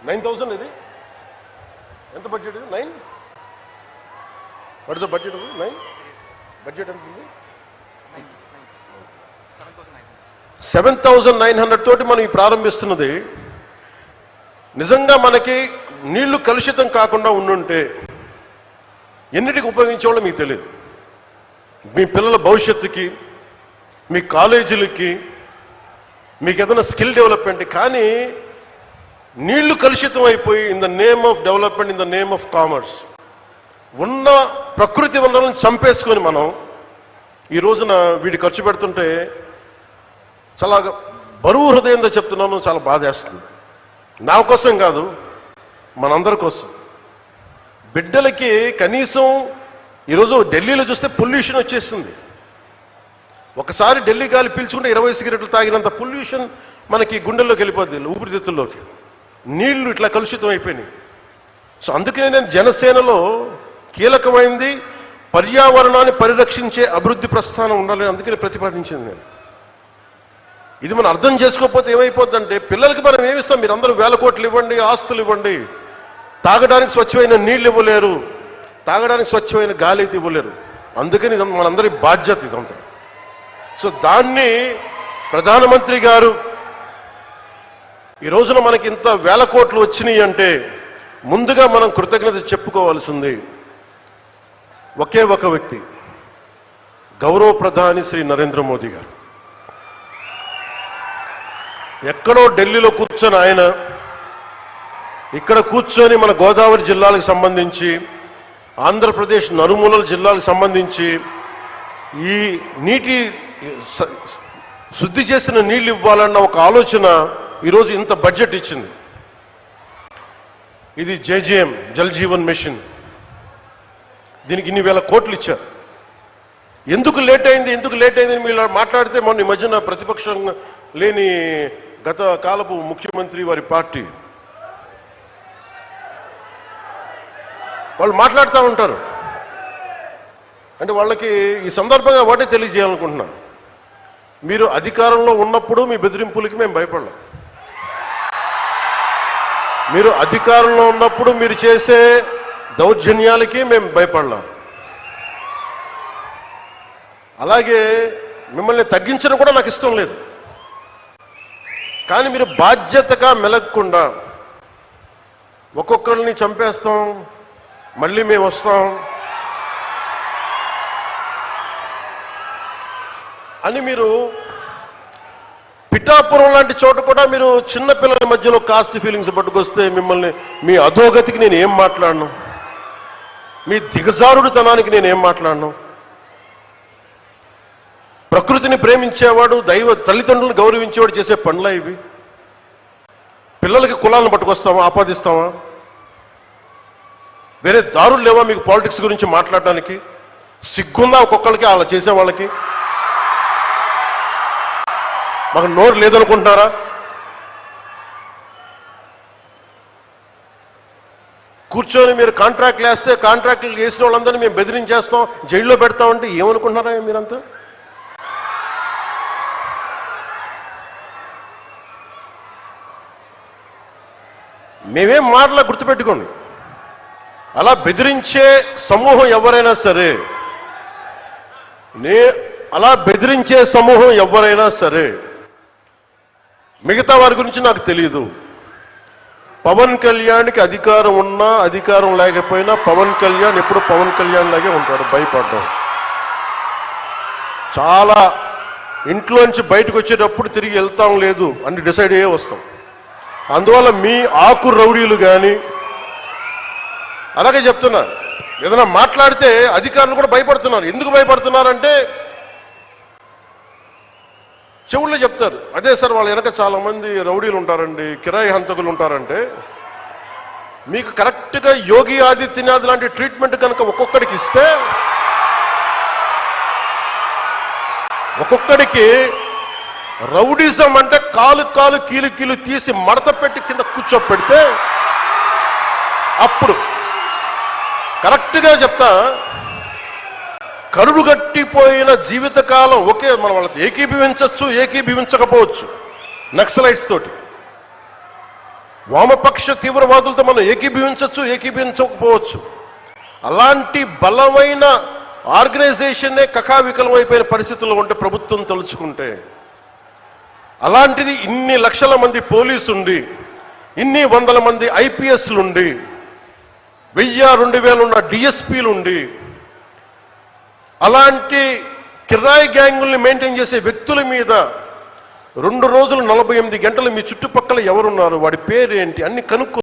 9,000 ఇది ఎంత బడ్జెట్ ఇది 9 what is the budget 9 budget ఎంత ఉంది 7,900 తోటి మనం ఈ ప్రారంభిస్తున్నది నిజంగా మనకి నీళ్లు కలుషితం కాకుండా ఉండుంటే ఎన్నిటికి ఉపయోగించేవాళ్ళో మీకు తెలియదు. మీ పిల్లల భవిష్యత్తుకి, మీ కాలేజీలకి, మీకు ఏదైనా స్కిల్ డెవలప్మెంట్. కానీ నీళ్లు కలుషితం అయిపోయి in the name of development, in the name of commerce ఉన్న ప్రకృతి వనరులను చంపేసుకొని మనం ఈ రోజున వీటి ఖర్చు పెడుతుంటే చాలా బరువు హృదయంతో చెప్తున్నాను, చాలా బాధేస్తుంది. నా కోసం కాదు, మనందరి కోసం. బిడ్డలకి కనీసం ఈరోజు ఢిల్లీలో చూస్తే పొల్యూషన్ వచ్చేస్తుంది. ఒకసారి ఢిల్లీ గాలి పీల్చుకుంటే 20 సిగరెట్లు తాగినంత పొల్యూషన్ మనకి గుండెల్లోకి వెళ్ళిపోద్ది, ఊపిరితిత్తుల్లోకి. నీళ్లు ఇట్లా కలుషితం అయిపోయినాయి. సో అందుకనే నేను జనసేనలో కీలకమైంది పర్యావరణాన్ని పరిరక్షించే అభివృద్ధి ప్రస్థానం ఉండాలని అందుకని ప్రతిపాదించింది నేను. ఇది మనం అర్థం చేసుకోకపోతే ఏమైపోద్దంటే పిల్లలకి మనం ఏమిస్తాం, మీరు అందరూ 1,000 కోట్లు ఇవ్వండి, ఆస్తులు ఇవ్వండి, తాగడానికి స్వచ్ఛమైన నీళ్ళు ఇవ్వలేరు, తాగడానికి స్వచ్ఛమైన గాలి అయితే ఇవ్వలేరు. అందుకని మనందరి బాధ్యత ఇదంతా. సో దాన్ని ప్రధానమంత్రి గారు ఈ రోజున మనకి ఇంత 1,000 కోట్లు వచ్చినాయి అంటే ముందుగా మనం కృతజ్ఞత చెప్పుకోవాల్సింది ఒకే ఒక వ్యక్తి, గౌరవ ప్రధాని శ్రీ నరేంద్ర మోదీ గారు. ఎక్కడో ఢిల్లీలో కూర్చొని ఆయన ఇక్కడ కూర్చొని మన గోదావరి జిల్లాలకు సంబంధించి, ఆంధ్రప్రదేశ్ నలుమూలల జిల్లాలకు సంబంధించి ఈ నీటి శుద్ధి చేసిన నీళ్ళు ఇవ్వాలన్న ఒక ఆలోచన ఈరోజు ఇంత బడ్జెట్ ఇచ్చింది. ఇది జేజేఎం జల్ జీవన్ మిషన్, దీనికి ఇన్ని 1,000 కోట్లు ఇచ్చారు. ఎందుకు లేట్ అయింది మీరు మాట్లాడితే మొన్న ఈ మధ్యన ప్రతిపక్షం లేని గత కాలపు ముఖ్యమంత్రి వారి పార్టీ వాళ్ళు మాట్లాడుతూ ఉంటారు. అంటే వాళ్ళకి ఈ సందర్భంగా ఒకటే తెలియజేయాలనుకుంటున్నా, మీరు అధికారంలో ఉన్నప్పుడు మీ బెదిరింపులకి మేము భయపడలేం. మీరు అధికారంలో ఉన్నప్పుడు మీరు చేసే దౌర్జన్యాలకి మేము భయపడలేం. అలాగే మిమ్మల్ని తగ్గించడం కూడా నాకు ఇష్టం లేదు. కానీ మీరు బాధ్యతగా మెలగకుండా ఒక్కొక్కరిని చంపేస్తాం, మళ్ళీ మేము వస్తాం అని మీరు పిఠాపురం లాంటి చోట కూడా మీరు చిన్నపిల్లల మధ్యలో కాస్ట్ ఫీలింగ్స్ పట్టుకొస్తే మిమ్మల్ని, మీ అధోగతికి నేను ఏం మాట్లాడను, మీ దిగజారుడుతనానికి నేను ఏం మాట్లాడను. ప్రకృతిని ప్రేమించేవాడు, తల్లిదండ్రులను గౌరవించేవాడు చేసే పనులా ఇవి? పిల్లలకి కులాలను పట్టుకొస్తామా, ఆపాదిస్తామా? వేరే దారులు లేవా మీకు పాలిటిక్స్ గురించి మాట్లాడడానికి? సిగ్గుందా ఒక్కొక్కరికి అలా చేసే వాళ్ళకి? మాకు నోరు లేదనుకుంటున్నారా? కూర్చొని మీరు కాంట్రాక్ట్లు వేస్తే కాంట్రాక్ట్లు వేసిన వాళ్ళందరినీ మేము బెదిరించేస్తాం, జైల్లో పెడతామంటే ఏమనుకుంటున్నారా మీరంతా? మేమేం మాటలా గుర్తుపెట్టుకోండి. అలా బెదిరించే సమూహం ఎవరైనా సరే, మిగతా వారి గురించి నాకు తెలియదు. పవన్ కళ్యాణ్కి అధికారం ఉన్నా అధికారం లేకపోయినా పవన్ కళ్యాణ్ ఎప్పుడు పవన్ కళ్యాణ్ లాగే ఉంటాడు, భయపడ్డాం. చాలా ఇంట్లోంచి బయటకు వచ్చేటప్పుడు తిరిగి వెళ్తాం లేదు అని డిసైడ్ అయ్యే వస్తాం. అందువల్ల మీ ఆకు రౌడీలు కానీ, అలాగే చెప్తున్నా, ఏదైనా మాట్లాడితే అధికారులు కూడా భయపడుతున్నారు. ఎందుకు భయపడుతున్నారంటే చెవుల్లో చెప్తారు, అదే సార్ వాళ్ళ వెనక చాలా మంది రౌడీలు ఉంటారండి, కిరాయి హంతకులు ఉంటారంటే, మీకు కరెక్ట్గా యోగి ఆదిత్యనాథ్ లాంటి ట్రీట్మెంట్ కనుక ఒక్కొక్కడికి ఇస్తే, ఒక్కొక్కడికి రౌడీజం అంటే కాలు కీలు తీసి మడత పెట్టి కింద కూర్చోపెడితే, అప్పుడు కరెక్ట్గా చెప్తా, కరుడుగట్టిపోయిన జీవితకాలం ఒకే మనం వాళ్ళతో ఏకీభవించవచ్చు, ఏకీభవించకపోవచ్చు. నక్సలైట్స్ తోటి వామపక్ష తీవ్రవాదులతో మనం ఏకీభవించవచ్చు, ఏకీభవించకపోవచ్చు. అలాంటి బలమైన ఆర్గనైజేషన్నే కకావికలం అయిపోయిన పరిస్థితుల్లో ఉంటే ప్రభుత్వం తలుచుకుంటే, అలాంటిది ఇన్ని లక్షల మంది పోలీసుండి, ఇన్ని వందల మంది ఐపీఎస్లుండి, 1000-2000 ఉన్న డిఎస్పీలుండి, అలాంటి కిరాయి గ్యాంగుల్ని మెయింటైన్ చేసే వ్యక్తుల మీద 2 రోజులు 48 గంటలు మీ చుట్టుపక్కల ఎవరున్నారు, వాడి పేరేంటి అన్ని కనుక్కో.